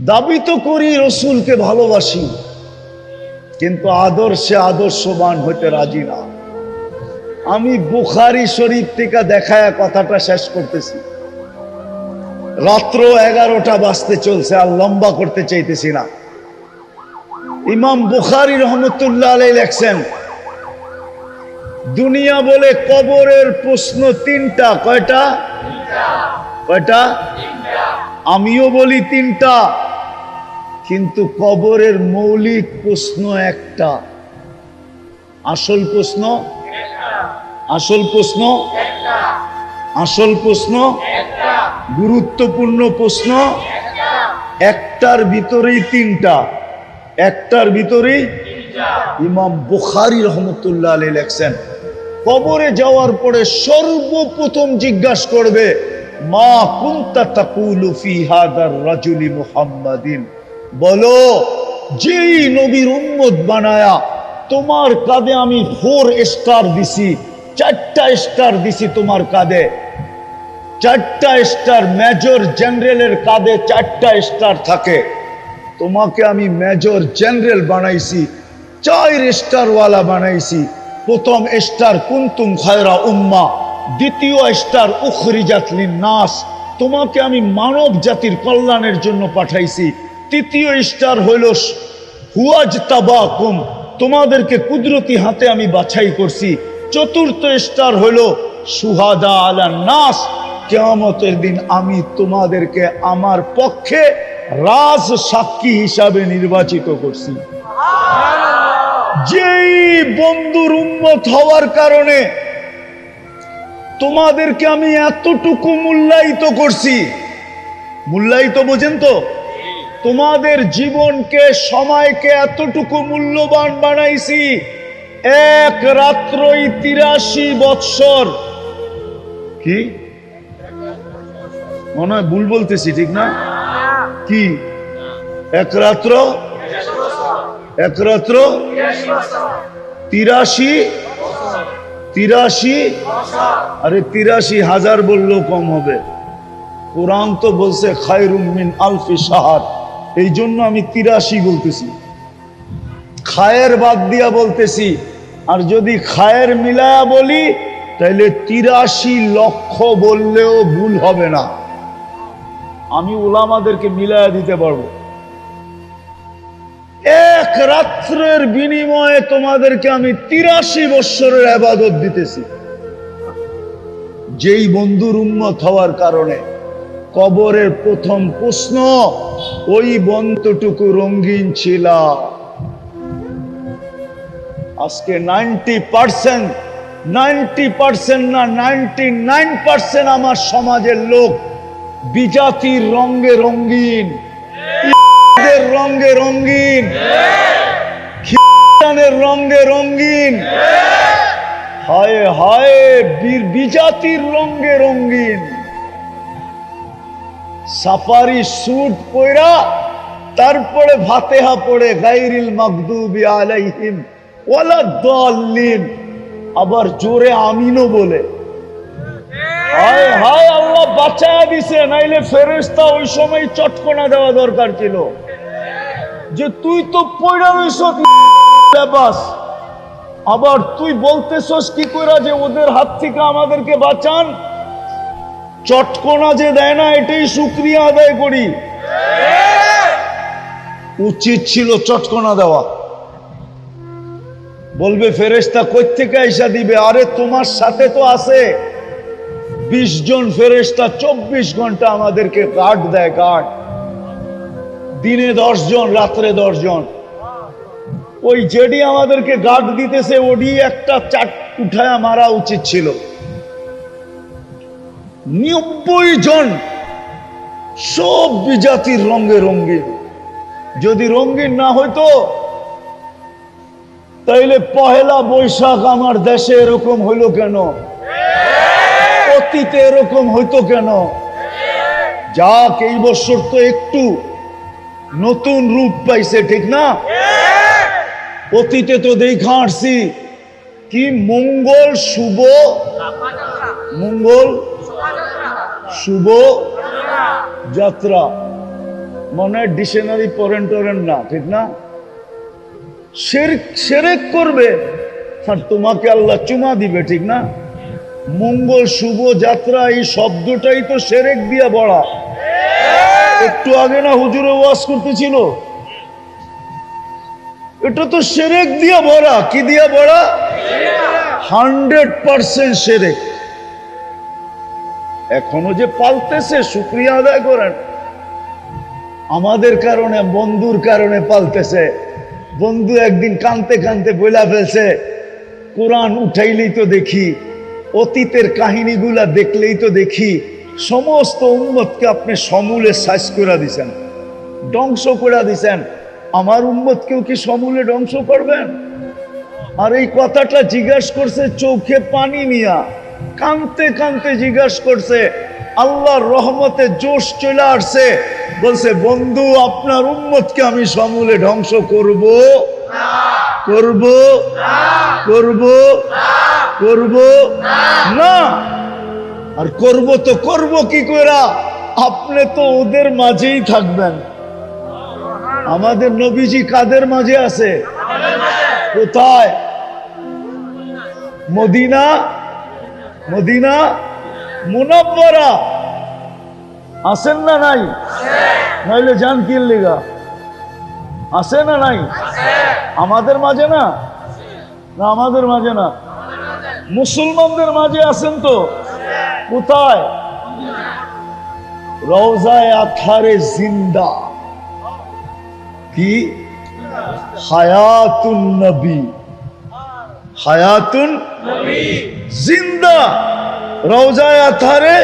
দাবি তো করি রসুলকে ভালোবাসি, কিন্তু আদর্শে আদর্শবান হইতে রাজি না। আমি বুখারী শরীফ থেকে দেখায় কথাটা শেষ করতেছি। রাত্র 11টা বাজতে চলছে, আর লম্বা করতে চাইতেছি না। ইমাম বুখারী রহমতুল্লাহ আলাইহি লেখছেন, দুনিয়া বলে কবরের প্রশ্ন তিনটা। কয়টা? কয়টা? আমিও বলি তিনটা, কিন্তু কবরের মৌলিক প্রশ্ন একটা। আসল প্রশ্ন, আসল প্রশ্ন, আসল প্রশ্ন, গুরুত্বপূর্ণ প্রশ্ন একটার ভিতরেই তিনটা, একটার ভিতরেই। ইমাম বুখারী রহমতুল্লাহ আলাইহি লেখছেন, কবরে যাওয়ার পরে সর্বপ্রথম জিজ্ঞাসা করবে, মা কুনতা তাকুলু ফি হাদার রাজুলি মুহাম্মাদিন, বলো যেই নবীর উম্মত বানায়া তোমার কাঁধে আমি 4 স্টার দিছি, 4টা স্টার দিছি তোমার কাঁধে, 4টা স্টার। মেজর জেনারেলের কাঁধে 4টা স্টার থাকে, তোমাকে আমি মেজর জেনারেল বানাইছি, 4 স্টারওয়ালা বানাইছি। প্রথম স্টার কুনতুম খায়রা উম্মাহ, দ্বিতীয় স্টার উখরিজাত লিন্নাস, তোমাকে আমি মানব জাতির কল্যাণের জন্য পাঠাইছি। তৃতীয় স্টার হইল হুয়াজতাবাকুম, তোমাদেরকে কুদরতি হাতে আমি বাছাই করছি। চতুর্থ স্টার হইল শুহাদা আলান নাস, কিয়ামতের দিন আমি তোমাদেরকে আমার পক্ষে রাজ সাক্ষী হিসাবে নির্বাচিত করছি। যেই বন্ধুর উম্মত হওয়ার কারণে তোমাদেরকে আমি এতটুকু মূল্যায়িত করছি, মূল্যায়িত বোঝেন তো, তোমাদের জীবনকে সময়কে এতটুকু মূল্যবান বানাইছি। এক রাত্রই 83 বৎসর, কি মনে হয় ভুল বলতেছি, ঠিক না? কি এক রাত্র, এক রাত্র 83, আরে 83,000 বললেও কম হবে। কোরআন তো বলছে খায়রুম মিন আলফি শাহর, এই জন্য আমি 83 বলতেছি, খায়ের বাদ দিয়া বলতেছি। আর যদি খায়ের মিলায়া বলি তাহলে 83 লক্ষ বললেও ভুল হবে না, আমি উলামাদেরকে মিলায়া দিতে পারবো। এক রাত্রের বিনিময়ে তোমাদেরকে আমি 83 বৎসরের ইবাদত দিতেছি। যেই বন্ধুর উম্মত হওয়ার কারণে কবরের প্রথম প্রশ্ন, ওই বন্ধুটুকু রঙিন ছিল। আজকে 90% না 99% আমার সমাজের লোক বিজাতির রঙে রঙিন, রঙে রঙিন, খ্রিস্টানের রঙে রঙিন, হায় হায় বিজাতির রঙে রঙিন। সাফারি স্যুট পরা, তারপরে ফাতিহা পড়ে গায়রিল মাগদুবি আলাইহিম ওয়ালাদ-দাল্লিন, আবার জোরে আমিনও বলে। হায় হায়, আল্লাহ বাঁচায়া দিছে, নাইলে ফেরেশতা ওই সময় চটকনা দেওয়া দরকার ছিল যে তুই তো পয়রা রইছস লেবাস, আবার তুই বলতেছস কি কইরা যে ওদের হাত থেকে আমাদেরকে বাঁচান। চটকনা যে দেয় না, এটাই শুকরিয়া আদায় করি। উচিত ছিল চটকনা দেওয়া। বলবে ফেরেশতা কই থেকে আইসা দিবে? আরে তোমার সাথে তো আছে 20 জন ফেরেশতা, 24 ঘন্টা আমাদেরকে গার্ড দেয়, গার্ড। দিনে 10 জন, রাত্রে 10 জন। ওই যেডি আমাদেরকে গার্ড দিতেছে ওডি একটা চাট উঠায়া মারা উচিত ছিল। 90 জন সব বিজাতির রঙে রঙিন। যদি রঙিন না হইতো তাইলে পহেলা বৈশাখ আমার দেশে এরকম হইল কেন? অতীতে এরকম হইতো কেন? যাক, এই বছর তো একটু নতুন রূপ পাইছে, ঠিক না? অতীতে তো দেখা আসছি কি মঙ্গল শুভ, মঙ্গল শুভ যাত্রা, মনে হয় ডিকশনারি পড়েন টরেন না, ঠিক না? শিরক করবে আর তোমাকে আল্লাহ চুমা দিবে, ঠিক না? মঙ্গল শুভ যাত্রা এই শব্দটাই তো শিরক দিয়া বড়া। একটু আগে না হুজুরে ওয়াজ করতেছিল, এটা তো শিরক দিয়া ভরা। কি দিয়া ভরা? 100% শিরক। এখনো যে পালতেছে শুকরিয়া আদায় করেন। আমাদের কারণে, বন্ধুর কারণে পালতেছে। বন্ধু একদিন কানতে কানতে বইলা ফেলছে, কোরআন উঠাইলেই তো দেখি, অতীতের কাহিনীগুলা দেখলেই তো দেখি সমস্ত উম্মতকে আপনি সমূলে সাইজ করে দিছেন, ধ্বংস করে দিছেন। আমার উম্মতকেও কি সমূলে ধ্বংস করবেন? আর এই কথাটা জিজ্ঞাসা করছে চোখে পানি নিয়া, কানতে কানতে জিজ্ঞাসা করছে। আল্লাহর রহমতে জোশ চলে আসছে, বলছে বন্ধু আপনার উম্মতকে আমি সমূলে ধ্বংস করব করব করব করব না। আর করব তো করব কি কইরা? আপনি তো ওদের মাঝেই থাকবেন। আমাদের নবীজি কাদের মাঝে আছে? কোথায়? মদিনা, মদিনা মুনাব্বারা আছেন না নাই? নাইলে জান কি লিগা আছে না নাই? আমাদের মাঝে না? না আমাদের মাঝে না, মুসলমানদের মাঝে আছেন তো। কোথায়? রওজায়ে আতহারে জিন্দা। কি? হায়াতুন নবী, হায়াতুন জিন্দা। রওজায়ে আতহারে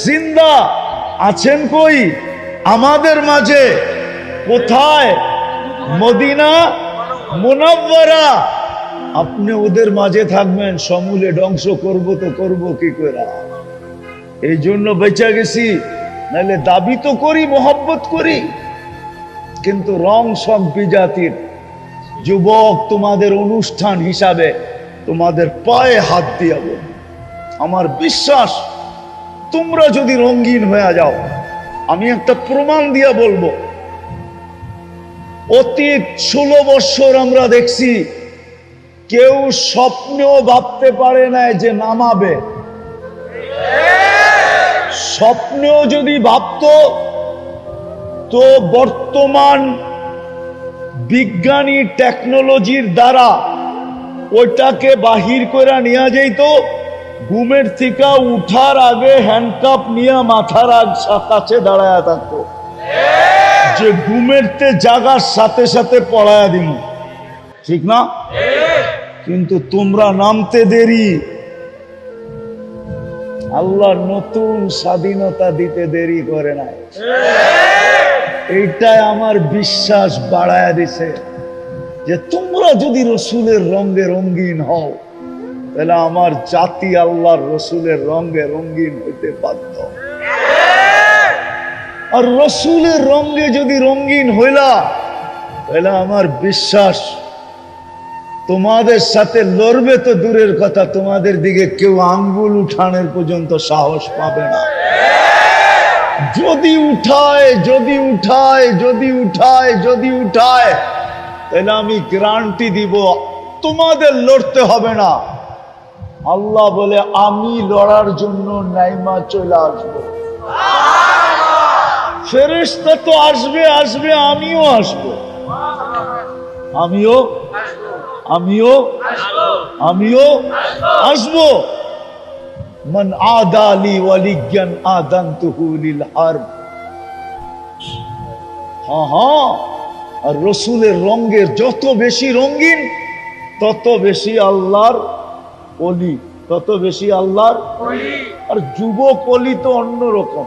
জিন্দা আছেন কই? আমাদের মাঝে। কোথায়? মদিনা মুনাব্বারা। আপনি ওদের মাঝে থাকবেন, সমূলে ধ্বংস করব তো করব কি করে? এই জন্য বেঁচে গেছি। নাহলে দাবি তো করি, মোহাব্বত করি, কিন্তু রং সব বিজাতির। যুবক, তোমাদের অনুষ্ঠান হিসাবে তোমাদের পায়ে হাত দিয়া বল, আমার বিশ্বাস তোমরা যদি রঙিন হয়ে যাও, আমি একটা প্রমাণ দিয়া বলবো, অতীত 16 বছর আমরা দেখছি কেউ স্বপ্নেও ভাবতে পারে না যে নামাবে। স্বপ্নেও যদি ভাবতো তো বর্তমান বিজ্ঞানী টেকনোলজির দ্বারা ওইটাকে বাহির করে নিয়ে যাইত। ঘুমের থেকে উঠার আগে হ্যান্ডকাপ নিয়ে মাথার কাছে দাঁড়ায় থাকতো, যে ঘুমেরতে জাগার সাথে সাথে পড়ায়া দিন, ঠিক না? কিন্তু তোমরা নামতে দেরি, আল্লাহ নতুন স্বাধীনতা দিতে দেরি করে নাই। এইটাই আমার বিশ্বাস বাড়ায়া দিছে যে তোমরা যদি রসুলের রঙে রঙিন হও, তাহলে আমার জাতি আল্লাহর রসুলের রঙে রঙিন হইতে বাধ্য। আর রসুলের রঙে যদি রঙিন হইলা, তাহলে আমার বিশ্বাস তোমাদের সাথে লড়বে তো দূরের কথা, তোমাদের দিকে কেউ আঙ্গুল উঠানোর পর্যন্ত সাহস পাবে না। যদি উঠায়, যদি উঠায়, যদি উঠায়, যদি উঠায়, তাহলে আমি গ্যারান্টি দিব তোমাদের লড়তে হবে না। আল্লাহ বলে আমি লড়ার জন্য নাইমা চলে আসবো। ফেরেশতা তো আসবে, আসবে, আমিও আসবো, আমিও আমিও আমিও আসবো। মান আদালি ওয়ালিয়ান আদানতুহু লিল হারব। হ্যাঁ, আর রসুলের রঙের যত বেশি রঙিন, তত বেশি আল্লাহর ওলি, তত বেশি আল্লাহর। আর যুবক ওলি তো অন্যরকম,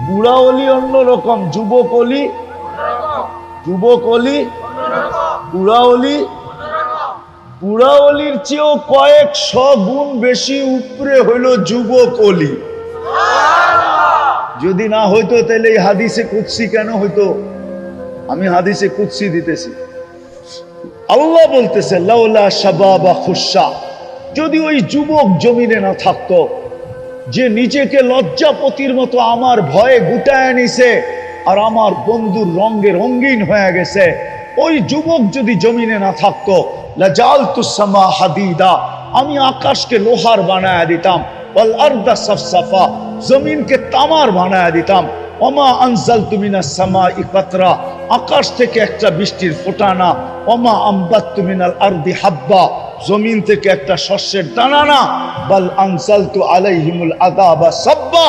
বুড়া ওলি অন্যরকম, যুবক ওলি, যুবক ওলি, বুড়া ওলি। বুড়া অলির চেয়েও কয়েকশো গুণ বেশি উপরে হইল যুবক অলি। যদি না হইতো তাহলে এই হাদিসে কুদসি কেন হইতো? আমি হাদিসে কুদসি দিতেছি। আল্লাহ বলতেছে লাউলা শাবাবা খুশা, যদি ওই যুবক জমিনে না থাকতো যে নিজেকে লজ্জাপতির মতো আমার ভয়ে গুটায় নিছে, আর আমার বন্ধুর রঙে রঙিন হয়ে গেছে, ওই যুবক যদি জমিনে না থাকতো, লাজালতুস সামা হাদিদা, আমি আকাশকে লোহার বানায়া দিতাম, ওয়াল আরদা সাফসাফা, জমিনকে তামার বানায়া দিতাম, ওমা আনজালতু মিনাস সামাই কাতরা, আকাশ থেকে একটা বৃষ্টির ফোঁটা না, ওমা আম্বাততু মিনাল আরদি হাব্বা, জমিন থেকে একটা শস্যের দানা না, বাল আনজালতু আলাইহিমুল আযাবা সাব্বা,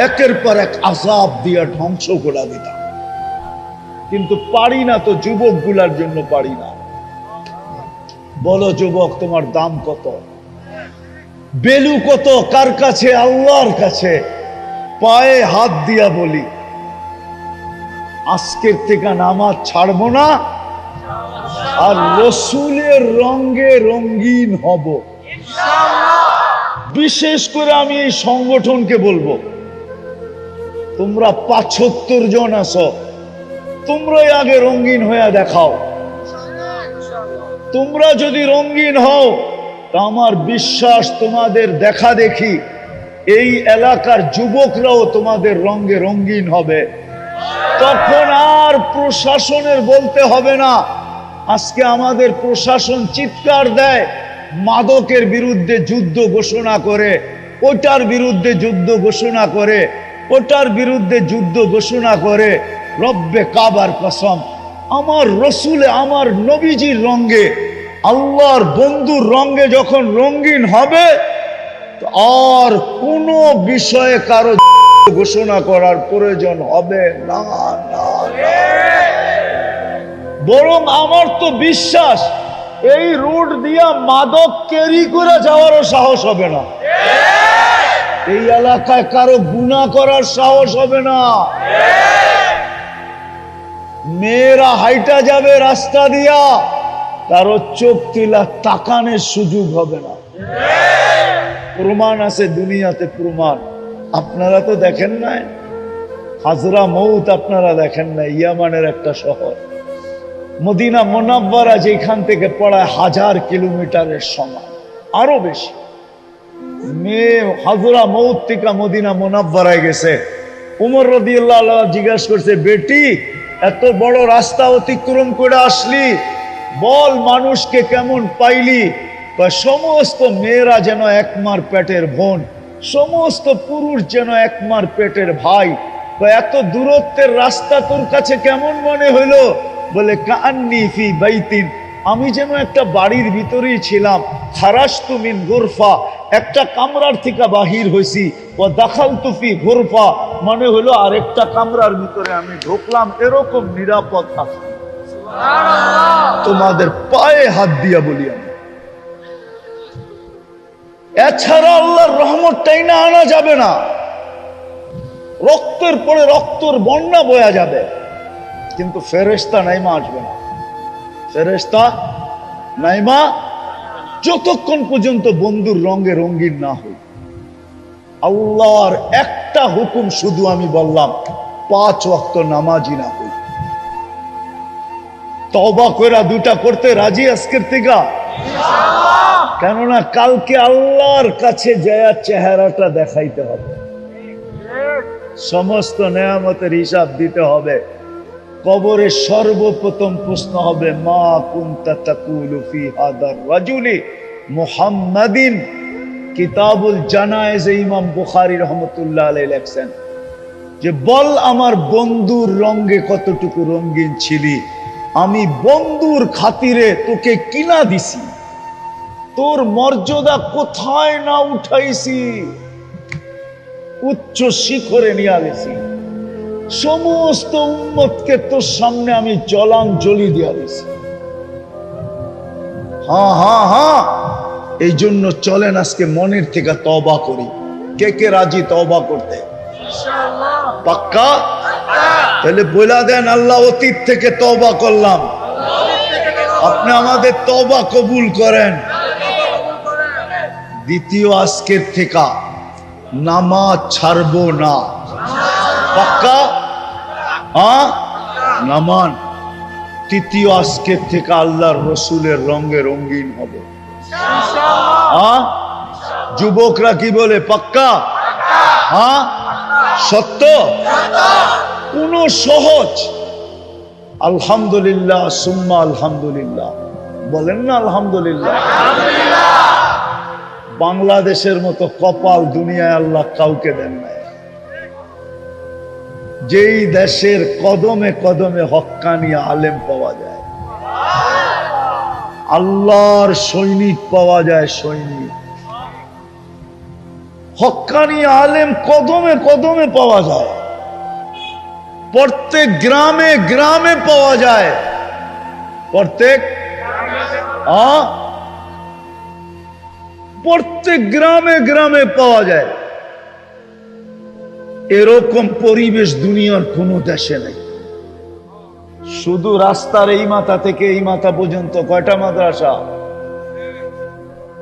একের পর এক আযাব দিয়ে ধ্বংস করে দিতাম। কিন্তু পারি না তো, যুবক গুলার জন্য পারি না। বলো যুবক, তোমার দাম কত, বেলু কত, কার কাছে? আল্লাহর কাছে। পায়ে হাত দিয়া বলি, আজকের থেকে নামাজ ছাড়বো না, আর রসুলের রঙে রঙিন হব। বিশেষ করে আমি এই সংগঠনকে বলবো, তোমরা ৭৫ জন আছো, তোমরাই আগে রঙিন হয়ে দেখাও। তোমরা যদি রঙিন হও, তা আমার বিশ্বাস তোমাদের দেখা দেখি এই এলাকার যুবকরাও তোমাদের রঙে রঙিন হবে। তখন আর প্রশাসনের বলতে হবে না। আজকে আমাদের প্রশাসন চিৎকার দেয়, মাদকের বিরুদ্ধে যুদ্ধ ঘোষণা করে, ওটার বিরুদ্ধে যুদ্ধ ঘোষণা করে, ওটার বিরুদ্ধে যুদ্ধ ঘোষণা করে। রব্বে কাবার কসম, আমার রসুলে, আমার নবীজির রঙে, আল্লাহর বন্ধুর রঙে যখন রঙিন হবে, আর কোনো বিষয়ে কারো ঘোষণা করার প্রয়োজন হবে না। বরং আমার তো বিশ্বাস, এই রুট দিয়া মাদক ক্যারি করে যাওয়ারও সাহস হবে না। এই এলাকায় কারো গুনাহ করার সাহস হবে না। মেয়েরা হাইটা যাবে রাস্তা দিয়া, কারো চোখ তিলা তাকানের সুযোগ হবে না। প্রমাণ আছে দুনিয়াতে, প্রমাণ। আপনারা তো দেখেন নাই, হাজরা মউত আপনারা দেখেন নাই, ইয়ামানের একটা শহর। মদিনা মুনাওয়ারা যেখান থেকে পড়ায় 1000 কিলোমিটারের সমান, আরো বেশি। মেয়ে হাজরা মউত থেকে মদিনা মুনাওয়ারায় গেছে। উমর রাদিয়াল্লাহু আনহু জিজ্ঞাসা করছে, বেটি এত বড় রাস্তা অতিক্রম করে আসলি, বল মানুষকে কেমন পাইলি? সমস্ত মেয়েরা যেন একমার পেটের বোন, সমস্ত পুরুষ যেন একমার পেটের ভাই। এত দূরত্বের রাস্তা তোর কাছে কেমন মনে হইলো? বলে, কান্নি ফি বাইতিন, আমি যেন একটা বাড়ির ভিতরেই ছিলাম। খারাজতু মিন গুরফা, একটা কামরার থেকে বাহির হইছি। ও দাখালতু ফি গুরফা, মানে হলো আরেকটা কামরার ভিতরে আমি ঢুকলাম, এরকম নিরাপদ থাকলাম। তোমাদের পায়ে হাত দিয়া বলি, আমি এছাড়া আল্লাহর রহমতটাই না আনা যাবে না। রক্তের পরে রক্তর বন্যা বয়া যাবে, কিন্তু ফেরেশতা নাইমা আসবে না। ফেরেশতা নাইমা যতক্ষণ পর্যন্ত বন্ধুর রঙে রঙিন না হই। আল্লাহর একটা হুকুম শুধু আমি বললাম, 5 ওয়াক্ত নামাজি না হই। তওবা কইরা 2টা করতে রাজি আজকের থেকে? কেননা কালকে আল্লাহর কাছে যায় চেহারাটা দেখাইতে হবে, সমস্ত নেয়ামতের হিসাব দিতে হবে। কবরে সর্বপ্রথম প্রশ্ন হবে, মা কুনতা তাকুলু ফি হাদার রাজুলি মুহাম্মাদিন। কিতাবুল জানায়েজে ইমাম বুখারী রাহমাতুল্লাহ আলাইহি লেখছেন যে, বল আমার বন্ধুর রঙে কতটুকু রঙিন ছিলি, আমি বন্ধুর খাতিরে তোকে কিনা দিছি, তোর মর্যাদা কোথায় না উঠাইছি, উচ্চ শিখরে নিয়ে আলেছি। সমস্ত উম্মতকে তোর সামনে আমি জলাঞ্জলি দিয়া দিছি। হ্যাঁ হ্যাঁ হ্যাঁ, এই জন্য চলেন আজকে মনের থেকে তওবা করি। কে কে রাজি তওবা করতে? পাক্কা? তাহলে বলে দেন, আল্লাহ অতীত থেকে তওবা করলাম, আপনি আমাদের তওবা কবুল করেন। দ্বিতীয়, আজকের থেকে নামাজ ছাড়বো না। পাক্কা? হ্যাঁ, নামান। তৃতীয়, আজকের থেকে আল্লাহর রসুলের রঙে রঙিন হবে। হ্যাঁ, যুবকরা কি বলে? পাক্কা? হ্যাঁ, সত্য? কোন সহজ। আলহামদুলিল্লাহ সুম্মা আলহামদুলিল্লাহ, বলেন না আলহামদুলিল্লাহ। বাংলাদেশের মতো কপাল দুনিয়ায় আল্লাহ কাউকে দেন নাই। যেই দেশের কদমে কদমে হক্কানি আলেম পাওয়া যায়, আল্লাহর সৈনিক পাওয়া যায়, সৈনিক হক্কানি আলেম কদমে কদমে পাওয়া যায়, প্রত্যেক গ্রামে গ্রামে পাওয়া যায়, প্রত্যেক গ্রামে গ্রামে পাওয়া যায়। এরকম পরিবেশ দুনিয়ার কোন দেশে নেই। শুধু রাস্তার এই মাথা থেকে এই মাথা পর্যন্ত কয়টা মাদ্রাসা?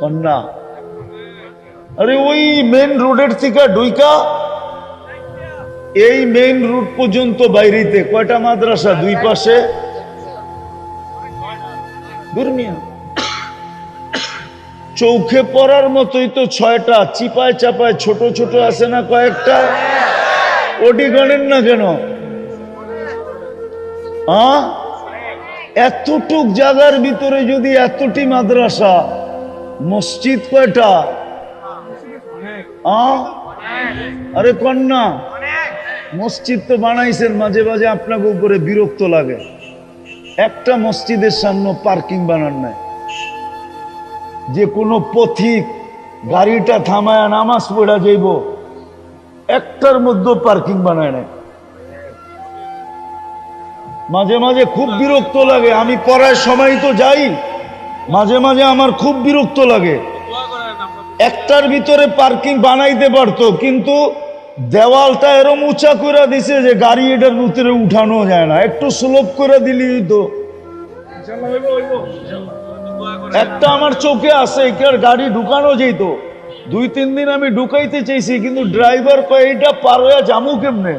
কন্যা, আরে ওই মেন রোডের থেকে ঢুইকা এই মেইন রুট পর্যন্ত বাইরেতে কয়টা মাদ্রাসা? দুই পাশে দুর্মিয়া চৌখে পড়ার মতোই তো 6টা, চিপায় চাপায় ছোট ছোট আছে না কয়েকটা, ওটি গণেন না কেন? এতটুক জায়গার ভিতরে যদি এতটি মাদ্রাসা, মসজিদ কয়টা? আরে কন্যা, মসজিদ তো বানাইছেন, মাঝে মাঝে আপনাকে উপরে বিরক্ত লাগে। একটা মসজিদের সামনে পার্কিং বানান নাই, যে কোনো পথিক গাড়িটা থামায় নামাজ পড়া যাইব, একটার মধ্যে পার্কিং বানায় নাই। মাঝে মাঝে খুব বিরক্ত লাগে। আমি পড়ার সময় তো যাই, মাঝে মাঝে আমার খুব বিরক্ত লাগে। একটার ভিতরে পার্কিং বানাইতে পারতো, কিন্তু দেওয়ালটা এরম উঁচা করে দিছে যে গাড়ি এটার ভিতরে উঠানো যায় না। একটু সুলভ করে দিলি তো। একটা আমার চোখে আছে, গাড়ি ঢুকানো যেত। 2-3 দিন আমি ঢুকাইতে চাইছি, কিন্তু ড্রাইভার কয় এটা পার হয়ে যামু কেমনে?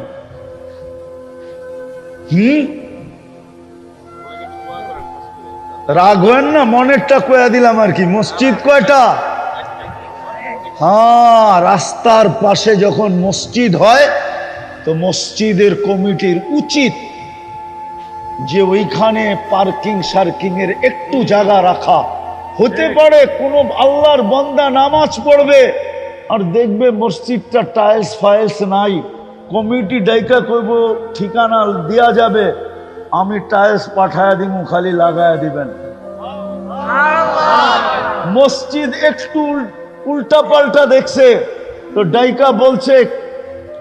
রাগ হয় না, মনেরটা কয়া দিলাম আর কি। মসজিদ কয়টা? হ্যাঁ, রাস্তার পাশে যখন মসজিদ হয় তো মসজিদের কমিটির উচিত যে ওইখানে পার্কিং সার্কিং এর একটু জায়গা রাখা। হতে পারে কোন আল্লাহর বান্দা নামাজ পড়বে আর দেখবে মসজিদটা টাইলস ফাইলস নাই, কমিটি ডাইকা কইব ঠিকানা দেয়া যাবে, আমি টাইলস পাঠায়া দিব, খালি লাগায়া দিবেন। মসজিদ একটু উল্টা পাল্টা দেখছে তো ডাইকা বলছে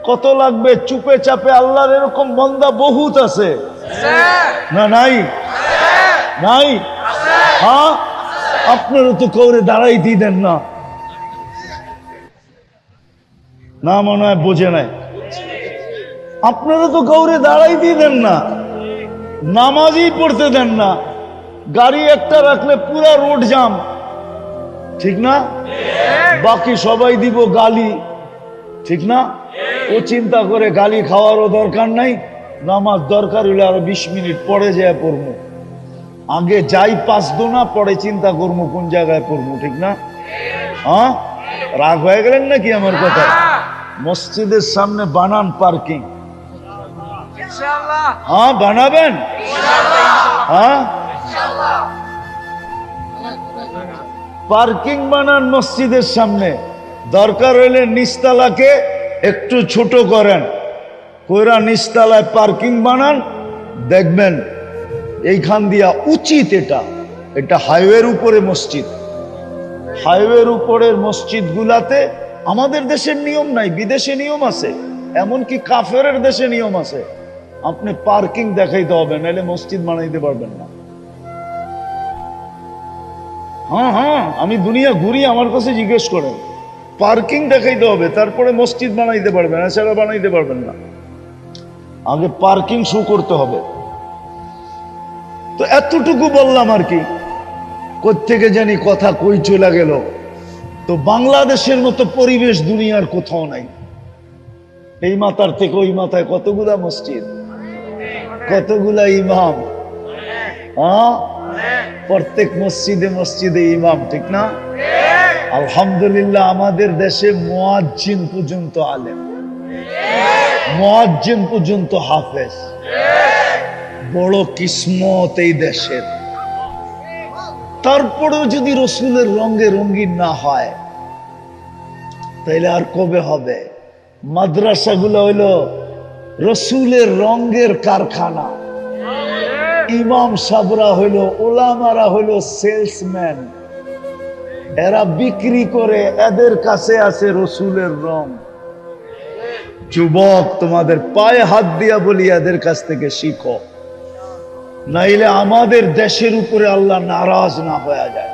কত লাগবে, চুপে চাপে। আল্লাহর এরকম বান্দা বহুত আছে না? নাই? নাই? হ্যাঁ, আপনারা তো কাউরে দাঁড়াই দিয়ে দেন না, না মনে হয় বোঝে নাই। আপনারা তো কাউরে দাঁড়াই দিয়ে দেন না, নামাজই পড়তে দেন না। গাড়ি একটা রাখলে পুরা রোড জাম, ঠিক না? বাকি সবাই দিব গালি, ঠিক না? ও চিন্তা করে গালি খাওয়ারও দরকার নাই, নামাজ দরকার হইলে আরো 20 মিনিট পরে যায় পড়বো। আগে যাই পাঁচদো না, পরে চিন্তা করবো কোন জায়গায় পড়বো, ঠিক না? হ্যাঁ, রাগ হয়ে গেলেন নাকি আমার কথা? মসজিদের সামনে বানান পার্কিং। হ্যাঁ, বানাবেন? হ্যাঁ, পার্কিং বানান মসজিদের সামনে। দরকার হইলে নিচতলাকে একটু ছোট করেন, কইরা নিচতলায় পার্কিং বানান। দেখবেন এইখান দিয়া উচিত, এটা হাইওয়ের উপরে মসজিদ। হাইওয়ের উপরের মসজিদ গুলাতে আমাদের দেশের নিয়ম নাই, বিদেশে নিয়ম আছে, এমনকি কাফেরের দেশে নিয়ম আছে। আপনি পার্কিং দেখাইতে হবে, নাহলে মসজিদ বানাইতে পারবেন না। হ্যাঁ হ্যাঁ, আমি দুনিয়া ঘুরি, আমার কাছে জিজ্ঞেস করেন। পার্কিং দেখাইতে হবে, তারপরে মসজিদ বানাইতে পারবেন, এছাড়া বানাইতে পারবেন না। আগে পার্কিং শো করতে হবে। তো এতটুকু বললাম আর কি, কোত্থেকে জানি কথা কই চলে গেল। তো বাংলাদেশের মতো পরিবেশ দুনিয়ার কোথাও নাই। এই মাথার থেকে ওই মাথায় কতগুলা মসজিদ, কতগুলা ইমাম। হ্যাঁ, প্রত্যেক মসজিদে মসজিদে ইমাম, ঠিক না? আলহামদুলিল্লাহ, আমাদের দেশে মুয়াজ্জিন পর্যন্ত আলেম। মুয়াজ্জিন পর্যন্ত হাফেজ। বড় কিসমত এই দেশের। তারপরেও যদি রসুলের রঙে রঙিন না হয় তাইলে আর কবে হবে? মাদ্রাসাগুলো হইলো রসুলের রঙের কারখানা। ইমাম সাবরা হইলো, ওলামারা হইলো সেলসম্যান। এরা বিক্রি করে, এদের কাছে আছে রসুলের রং। যুবক, তোমাদের পায়ে হাত দিয়া বলি এদের কাছ থেকে শিখো, নাইলে আমাদের দেশের উপরে আল্লাহ নারাজ না হয়ে যায়।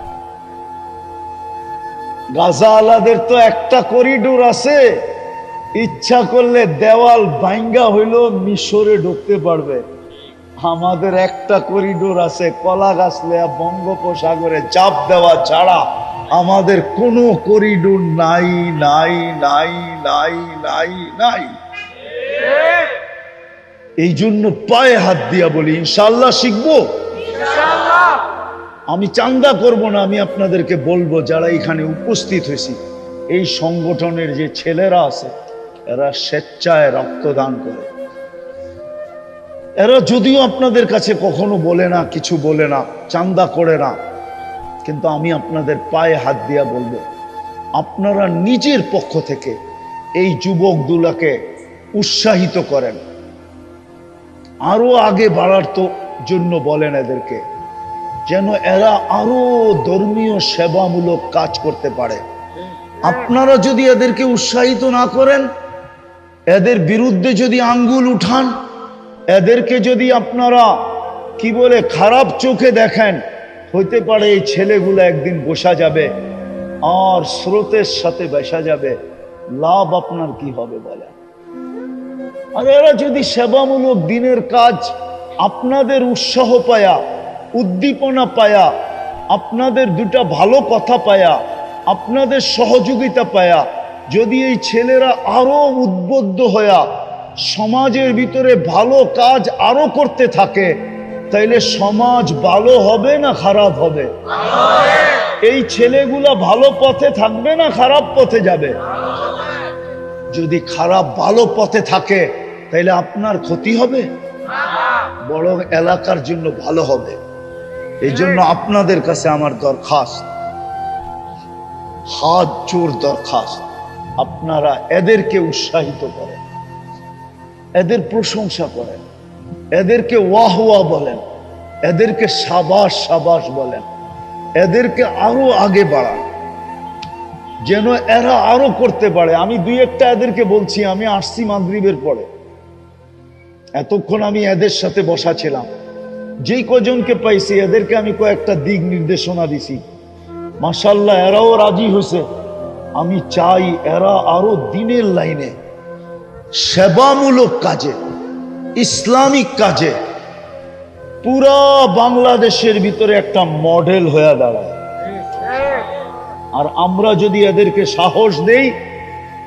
গাজা আলাদের তো একটা করিডোর আছে, ইচ্ছা করলে দেওয়াল ভাঙ্গা হইলো মিশরে ঢুকতে পারবে। আমাদের একটা করিডোর আছে, কলা গাছ লেয়া বঙ্গোপসাগরে চাপ দেওয়া ছাড়া আমাদের কোনো করিডোর নাই নাই নাই নাই নাই নাই। এই জন্য পায়ে হাত দিয়া বলি ইনশাআল্লাহ শিখবো। আমি চান্দা করব না, আমি আপনাদেরকে বলবো যারা এখানে উপস্থিত হয়েছি, এই সংগঠনের যে ছেলেরা আছে এরা স্বেচ্ছায় রক্তদান করে। এরা যদিও আপনাদের কাছে কখনো বলে না, কিছু বলে না, চান্দা করে না, কিন্তু আমি আপনাদের পায়ে হাত দিয়া বলবো আপনারা নিজের পক্ষ থেকে এই যুবক দুলাকে উৎসাহিত করেন, আরো আগে বাড়ার তো জন্য বলেন এদেরকে, যেন এরা আরো ধর্মীয় সেবামূলক কাজ করতে পারে। আপনারা যদি এদেরকে উৎসাহিত না করেন, এদের বিরুদ্ধে যদি আঙ্গুল উঠান, এদেরকে যদি আপনারা কি বলে খারাপ চোখে দেখেন, হইতে পারে এই ছেলেগুলো একদিন বসা যাবে আর স্রোতের সাথে বেসা যাবে। লাভ আপনার কি হবে বলে? আর এরা যদি সেবামূলক দিনের কাজ আপনাদের উৎসাহ পায়া, উদ্দীপনা পায়া, আপনাদের দুটা ভালো কথা পায়া, আপনাদের সহযোগিতা পায়া, যদি এই ছেলেরা আরো উদ্বুদ্ধ হয়া সমাজের ভিতরে ভালো কাজ আরো করতে থাকে, তাইলে সমাজ ভালো হবে না খারাপ হবে? এই ছেলেগুলা ভালো পথে থাকবে না খারাপ পথে যাবে? যদি খারাপ ভালো পথে থাকে তাইলে আপনার ক্ষতি হবে, বরং এলাকার জন্য ভালো হবে। এই জন্য আপনাদের কাছে আমার দরখাস্ত, হাত জোর দরখাস্ত, আপনারা এদেরকে উৎসাহিত করেন, এদের প্রশংসা করেন, এদেরকে ওয়াহ ওয়াহ বলেন, এদেরকে সাবাস সাবাস বলেন, এদেরকে আরো আগে বাড়ান, যেন এরা আরো করতে পারে। আমি দুই একটা এদেরকে বলছি, আমি আসছি মাগরিবের পরে, এতক্ষণ আমি এদের সাথে বসা ছিলাম, যেই কজনকে পাইছি এদেরকে আমি কয়েকটা দিক নির্দেশনা দিছি। মাশাআল্লাহ এরাও রাজি হয়েছে। আমি চাই এরা আরো দিনের লাইনে সেবামূলক কাজে, ইসলামিক কাজে পুরা বাংলাদেশের ভিতরে একটা মডেল হয়ে দাঁড়ায়। আর আমরা যদি এদেরকে সাহস দেই,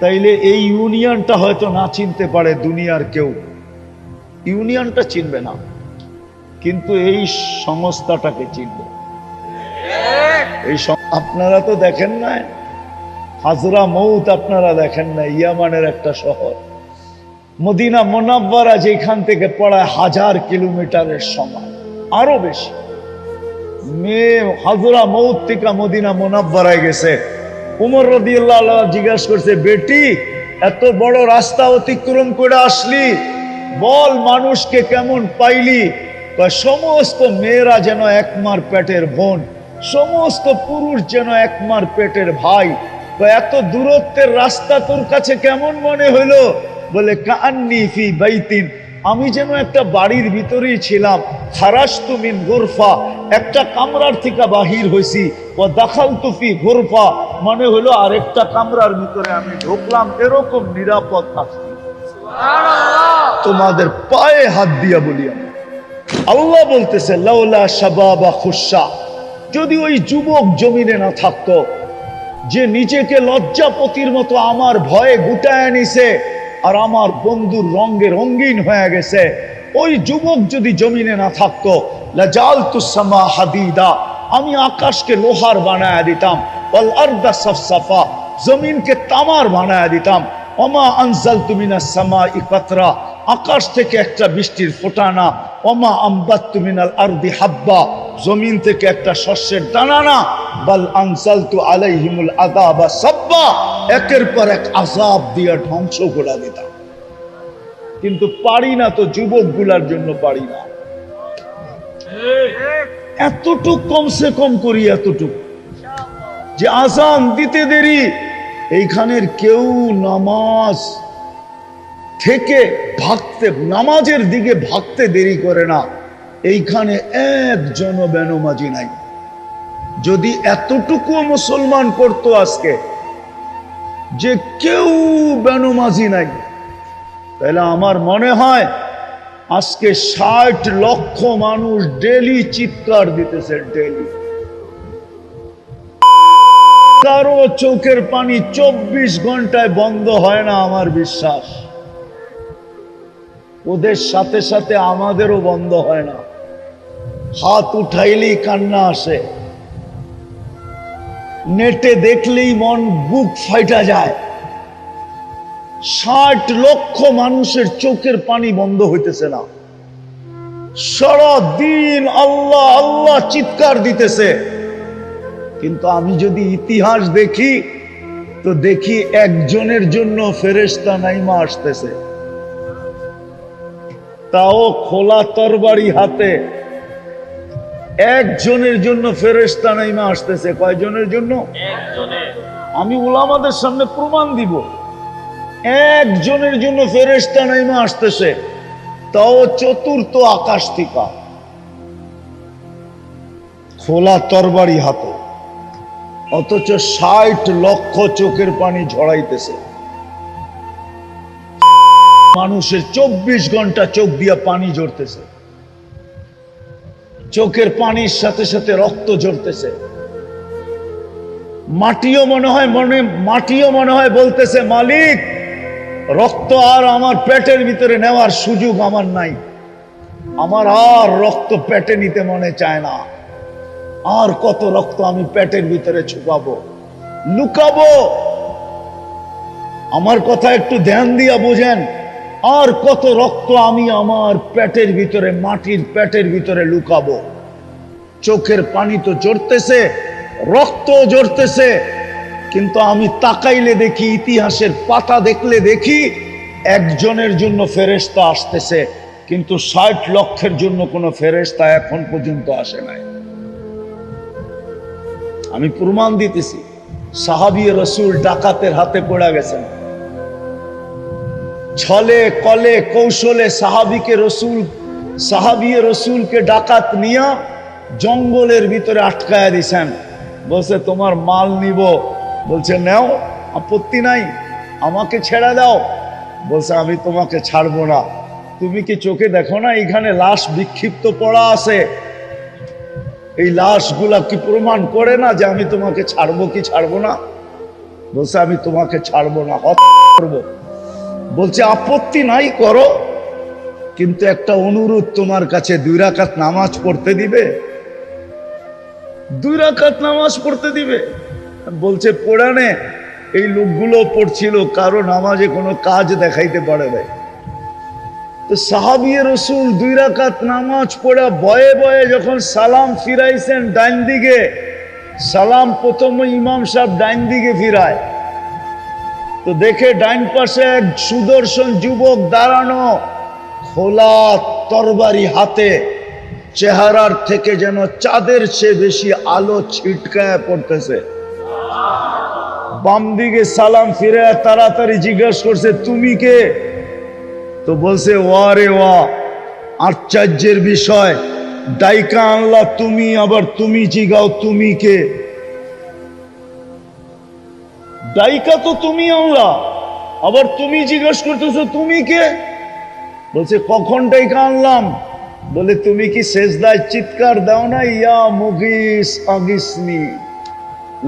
তাইলে এই ইউনিয়নটা হয়তো না চিনতে পারে দুনিয়ার কেউ, ইউনিয়নটা চিনবে না, কিন্তু এই সংস্থাটাকে চিনবে। এই আপনারা তো দেখেন না হাজরামউত, আপনারা দেখেন না ইয়ামানের একটা শহর, মদিনা মুনাওয়ারা যেখান থেকে পড়ায় 1000 কিলোমিটারের সমান, আরো বেশি। মেয়ে হাজরামউত থেকে মদিনা মুনাওয়ারায় গেছে। উমর রাদিয়াল্লাহু আনহু জিজ্ঞাসা করছে, বেটি এত বড় রাস্তা অতিক্রম করে আসলি, বল মানুষকে কেমন পাইলি? সমস্ত মেয়েরা যেন একমার পেটের বোন, সমস্ত পুরুষ যেন একমার পেটের ভাই। এত দূরত্বের রাস্তা তোর কাছে কেমন মনে হইলো? বলে কান্নি ফি বাইতিন, আমি যেন একটা বাড়ির ভিতরেই ছিলাম। খারাজতু মিন গুরফা, একটা কামরার থেকে বাহির হইছি। ও দাখালতু ফি গুরফা, মানে হলো আরেকটা কামরার ভিতরে আমি ঢুকলাম, এরকম নিরাপদ থাকছি। তোমাদের পায়ে হাত দিয়া বলি আমি, আল্লাহ বলতেছে লাউলা শাবাবা খুশা, যদি ওই যুবক জমিনে না থাকতো, যে নিজেকে লজ্জাপতির মতো আমার ভয়ে গুটায় নিছে আর আমার বন্ধুর রঙে রঙিন হয়ে গেছে, ওই যুবক যদি জমিনে না থাকতো, লাজালতুস সামা হাদিদা, আমি আকাশকে লোহার বানায় দিতাম, ওয়াল আরদা সাফসাফা, জমিনকে তামার বানায় দিতাম, ওমা আনজালতু মিনাস সামাই কাতরা, আকাশ থেকে একটা বৃষ্টির ফোঁটা না। ওমা আম্বাততু মিনাল আরদি হাব্বা, জমিন থেকে একটা শস্যের দানা না। বাল আনজালতু আলাইহিমুল আযাবা সাব্বা, একের পর এক আযাব দিয়ে ধ্বংস করে দিতাম। কিন্তু পারি না তো, যুবকগুলার জন্য পারি না। এতটুক কমসে কম করি, এতটুক যে আজান দিতে দেরি, এইখানের কেউ নামাজ থেকে ভাগতে, নামাজের দিকে ভাগতে দেরি করে না। এইখানে একজন বেনমাজি নাই। যদি এতটুকু মুসলমান করতো আজকে যে কেউ বেনমাজি নাই, তাহলে আমার মনে হয় আজকে 60 লক্ষ মানুষ ডেলি চিৎকার দিতেছে। ডেলি কারো চোখের পানি 24 ঘন্টায় বন্ধ হয় না, আমার বিশ্বাস। ওদের সাথে সাথে আমাদেরও বন্ধ হয় না। হাত উঠাইলেই কান্না আসে, নেটে দেখলেই মন বুক ফাইটা যায়। 60 লক্ষ মানুষের চোখের পানি বন্ধ হইতেছে না। সারা দিন আল্লাহ আল্লাহ চিৎকার দিতেছে। কিন্তু আমি যদি ইতিহাস দেখি তো দেখি একজনের জন্য ফেরেশতা নাইমা আসতেছে, তাও খোলা তরবারি হাতে। একজনের জন্য ফেরেশতা নাইমা আসতেছে। কয়জনের জন্য? আমি উলামাদের সামনে প্রমাণ দিব। একজনের জন্য ফেরেশতা নাইমা আসতেছে, তাও চতুর্থ আকাশ থেকে, খোলা তরবারি হাতে। অথচ 60 লক্ষ চোখের পানি ঝরাইতেছে। মানুষের 24 ঘন্টা চোখ দিয়া পানি ঝরতেছে, চোখের পানির সাথে সাথে রক্ত ঝরতেছে। মাটিও মনে হয় বলতেছে, মালিক, রক্ত আর আমার পেটের ভিতরে নেওয়ার সুযোগ আমার নাই। আমার আর রক্ত পেটে নিতে মনে চায় না। আর কত রক্ত আমি পেটের ভিতরে ছুপাবো, লুকাবো? আমার কথা একটু ধ্যান দিয়া বুঝেন। আর কত রক্ত আমি আমার পেটের ভিতরে, মাটির পেটের ভিতরে লুকাবো? চোখের পানি তো ঝরতেছে, রক্ত ঝরতেছে, কিন্তু আমি তাকাইলে দেখি, ইতিহাসের পাতা দেখলে দেখি একজনের জন্য ফেরেশতা আসতেছে, কিন্তু 60 লক্ষের জন্য কোনো ফেরেশতা এখন পর্যন্ত আসে নাই। আমি প্রমাণ দিতেছি। সাহাবী রাসূল ডাকাতের হাতে পড়ে গেছেন। ছলে কলে কৌশলে সাহাবী রাসূলকে ডাকাত নিয়া জঙ্গলের ভিতরে আটকায়া দিছেন। বলছে, তোমার মাল নিব। বলছে, নাও, আপত্তি নাই, আমাকে ছেড়ে দাও। বলছে, আমি তোমাকে ছাড়বো না। তুমি কি চোখে দেখো না এখানে লাশ বিক্ষিপ্ত পড়া আছে? এই লাশগুলা কি প্রমাণ করে না যে আমি তোমাকে ছাড়বো কি ছাড়বো না? বলছে, আমি তোমাকে ছাড়বো না, হত্যা করবো। বলছে, আপত্তি নাই, করো, কিন্তু একটা অনুরোধ তোমার কাছে, 2 রাকাত নামাজ পড়তে দিবে? 2 রাকাত নামাজ পড়তে দিবে? বলছে, পড়ানে। এই লোকগুলো পড়ছিল, কারো নামাজে কোনো কাজ দেখাইতে পারে নাই। তো সাহাবী রাসূল 2 রাকাত নামাজ পড়া বয়ে বয়ে যখন সালাম ফিরাইছেন ডাইন দিকে, সালাম প্রথমে ইমাম সাহেব ডাইন দিকে ফিরায়, তো দেখে ডাইন পাশে এক সুদর্শন যুবক দাঁড়ানো, খোলা তরবারি হাতে, চেহারার থেকে যেন চাঁদের চেয়ে বেশি আলো ছিটকায় পড়তেছে। বাম দিকে সালাম ফিরে তাড়াতাড়ি জিজ্ঞাসা করছে, তুমি কে? তো বলছে, ওয়া রে ওয়া, আশ্চর্যের বিষয়, ডাইকা আনলা তুমি, আবার তুমি জিগাও তুমি কে? ডাইকা তো তুমি আনলা, আবার তুমি জিজ্ঞাসা করতেছো তুমি কে? বলছে, কখন ডাইকা আনলাম? বলে, তুমি কি সেজদায় চিৎকার দাও না, ইয়া মুগিস আগিসনি?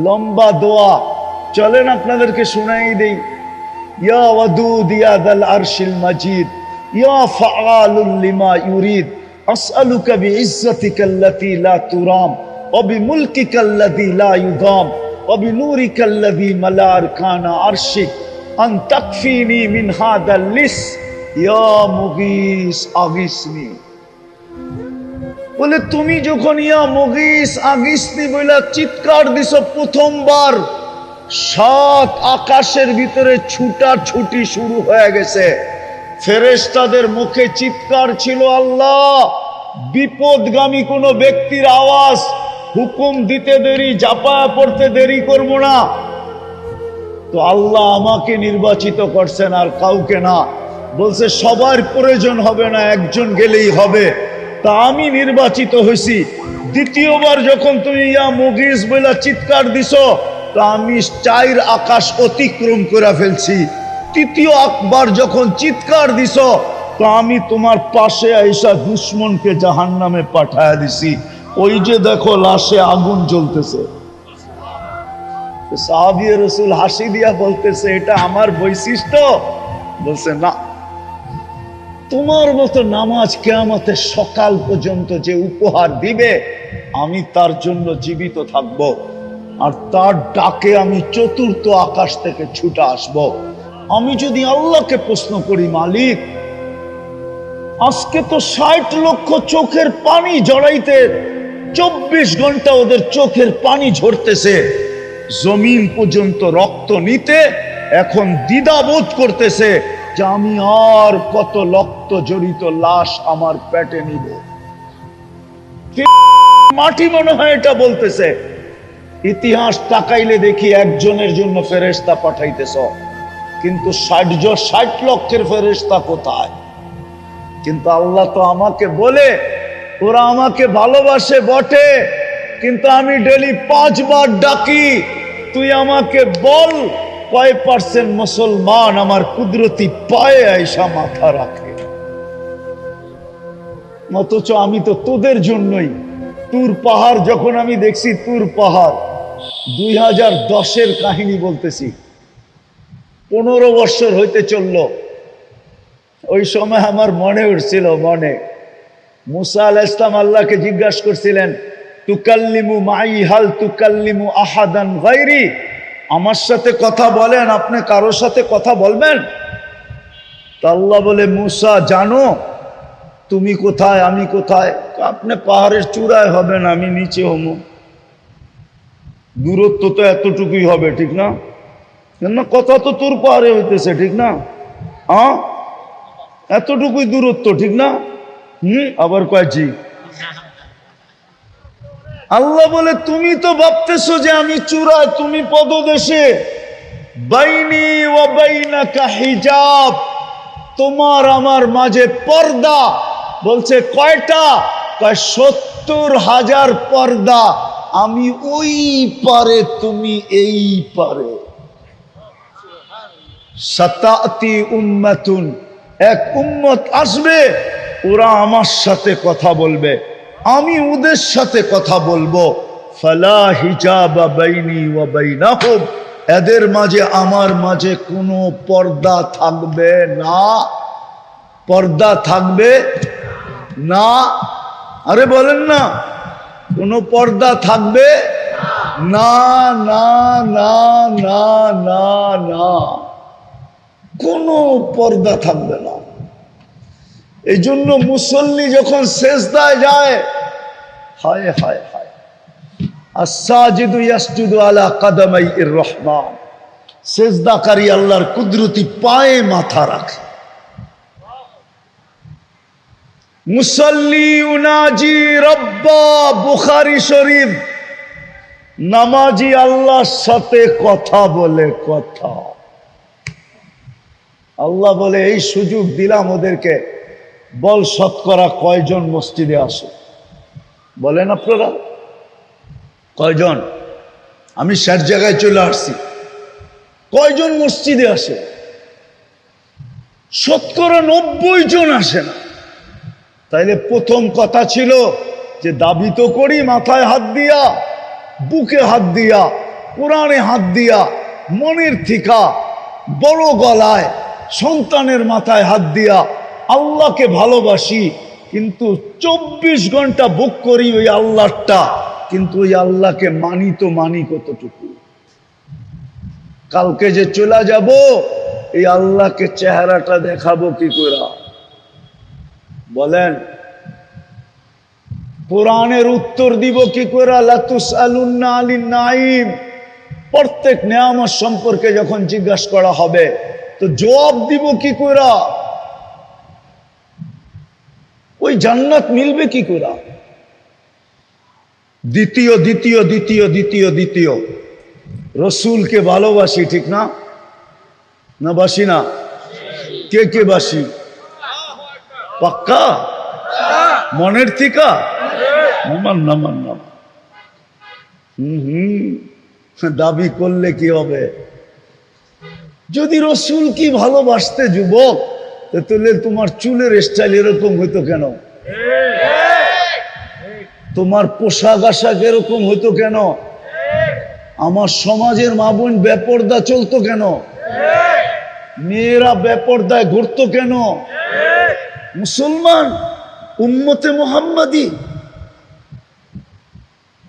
লম্বা দোয়া, চলেন আপনাদেরকে শুনাই দেই। ইয়া ওয়াদুদ ইয়া দাল আরশিল মাজিদ ইয়া ফাআলুল লিমা ইউরিদ আসআলুকা বিইজ্জাতিকাল্লাতী লা তুরাম ওয়া বিমুলকিকাল্লাযী লা ইউদাম ওয়া বিনূরিকাল্লাযী মালা আরকানা আরশিক আন তাকফিনি মিন হাদাল লিস ইয়া মুগীস আগিসনি। বলে তুমি যখন ইয়া মুগীস আগিসনি বলে চিৎকার দিছো প্রথমবার, 7 আকাশের ভিতরে ছুটাছুটি শুরু হয়ে গেছে। ফেরেশতাদের মুখে চিৎকার ছিল, আল্লাহ বিপদগামী কোন ব্যক্তির আওয়াজ, হুকুম দিতে দেরি, জাপায়া পড়তে দেরি করব না। তো আল্লাহ আমাকে নির্বাচিত করছেন আর কাউকে না। বলছে সবার প্রয়োজন হবে না, একজন গেলেই হবে। তা আমি নির্বাচিত হয়েছি। দ্বিতীয়বার যখন তুমি ইয়া মুগীস বলে চিৎকার দিছো, তা আমি 4 আকাশ অতিক্রম করে ফেলছি। তৃতীয় একবার যখন চিৎকার দিছো, তো আমি তোমার পাশে আইসা দুশ্মনকে জাহান্নামে পাঠায়া দিছি। ওই যে দেখো লাশে আগুন জ্বলতেছে। সাহাবী রাসূল হাসি দিয়া বলতেছে, এটা আমার বৈশিষ্ট্য? বলছে না, তোমার মতো নামাজ কিয়ামতের সকাল পর্যন্ত যে উপহার দিবে, আমি তার জন্য জীবিত থাকব, আর তার ডাকে আমি 4th আকাশ থেকে ছুটে আসব। আমি যদি আল্লাহকে প্রশ্ন করি, মালিক আজকে তো 60 লক্ষ চোখের পানি জড়াইতে 24 ঘন্টা ওদের চোখের পানি ঝরতেছে, জমিন পর্যন্ত রক্ত নিতে এখন দ্বিধাবোধ করতেছে যে আমি আর কত রক্ত জড়িত লাশ আমার পেটে নিব। মাটি মনে হয় এটা বলতেছে। ইতিহাস তাকাইলে দেখি একজনের জন্য ফেরেশতা পাঠাইতেছ, কিন্তু 60 লক্ষের ফেরেশতা কোথায়? কিন্তু আল্লাহ তো আমাকে বলে, ওরা আমাকে ভালোবাসে বটে, কিন্তু আমি ডেলি 5 বার ডাকি, তুই আমাকে বল কয় % মুসলমান আমার কুদরতি পায়ে আইসা মাথা রাখে। অথচ আমি তো তোদের জন্যই। তুর পাহাড় যখন আমি দেখছি, তুর পাহাড় 2010-এর কাহিনী বলতেছি, 15 বছর হইতে চলল। ওই সময় আমার মনে উঠছিল, মনে মুসা আলাইহিস সালাম আল্লাহকে জিজ্ঞাসা করছিলেন, তুকাল্লিমু মাই হাল তুকাল্লিমু আহাদান গায়রি, আমার সাথে কথা বলেন, আপনি কারোর সাথে কথা বলবেন? তা আল্লাহ বলে, মুসা জানো তুমি কোথায়, আমি কোথায়? আপনি পাহাড়ের চূড়ায় হবেন, আমি নিচে হমু। দূরত্ব তো এতটুকুই হবে, ঠিক না? কেননা কথা তো তোর পাহাড়ে হইতেছে, ঠিক না? হ্যাঁ, এতটুকুই দূরত্ব, ঠিক না? আবার কয় জি। আল্লাহ বলে, তুমি তো ভাবতেছো যে আমি চূড়ায়, তুমি পদদেশে। বাইনি ওয়া বাইনাকা হিজাব, তোমার আমার মাঝে পর্দা। বলছে কয়টা? কয় 70,000 পর্দা। আমি ওই পারে, তুমি এই পারে। সাতাতি উম্মাতুন, এক উম্মত আসবে, ওরা আমার সাথে কথা বলবে, আমি ওদের সাথে কথা বলবো। ফালা হিজাবা বাইনি ওয়া বাইনাহুম, এদের মাঝে আমার মাঝে কোনো পর্দা থাকবে না। পর্দা থাকবে না। আরে বলেন না, কোনো পর্দা থাকবে না, না না না না না, কোনো পর্দা থাকবে না। এই জন্য মুসল্লি যখন সেজদায় যায়, হায় হায় হায়, আস-সাজিদু ইয়াসজুদু আলা কাদামাইর রহমান, সেজদাকারী আল্লাহর কুদরতি পায়ে মাথা রাখে। মুসল্লি উনাজি রব্বা, বুখারী শরীফ, নামাজি আল্লাহর সাথে কথা বলে। কথা আল্লাহ বলে, এই সুযোগ দিলাম ওদেরকে, বল শতকরা কয়জন মসজিদে আসে? বলেন আপনারা কয়জন? আমি 60 জায়গায় চলে আসছি, কয়জন মসজিদে আসে? শতকরা 90 জন আসে না। তাইলে প্রথম কথা ছিল যে দাবি তো করি মাথায় হাত দিয়া, বুকে হাত দিয়া, কোরআনে হাত দিয়া, মনের থিকা, বড় গলায়, সন্তানের মাথায় হাত দিয়া আল্লাহকে ভালোবাসি, কিন্তু 24 ঘন্টা বুক করি ওই আল্লাহটা, কিন্তু ওই আল্লাহকে মানি তো মানি কতটুকু? কালকে যে চলে যাব, এই আল্লাহকে চেহারাটা দেখাবো কি করে? বলেন, কোরআনের উত্তর দিব কি করে? লাতুসআলুন্না আনিন নাঈম। প্রত্যেক নিয়ামত সম্পর্কে যখন জিজ্ঞাসা করা হবে তো জবাব দিব কি করে? ওই জান্নাত মিলবে কি করে? দ্বিতীয় দ্বিতীয় দ্বিতীয় দ্বিতীয় দ্বিতীয় রসুলকে ভালোবাসি, ঠিক না? না বাসি না? কে কে বাসি? পাক্কা মনের থিকা? নামান নামান নাম। দাবি করলে কি হবে? যদি রসুল কি ভালোবাসতে যুবক, তাহলে তোমার চুলের স্টাইল এরকম হইতো কেন? তোমার পোশাক আশাক এরকম হইতো কেন? আমার সমাজের মা বোন বেপর্দা চলতো কেন? মেয়েরা বেপর্দায় ঘুরতো কেন? মুসলমান উম্মতে মুহাম্মাদি।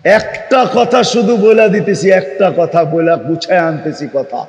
একটা কথা শুধু বলে দিতেছি, একটা কথা বলে গুছায় আনতেছি কথা।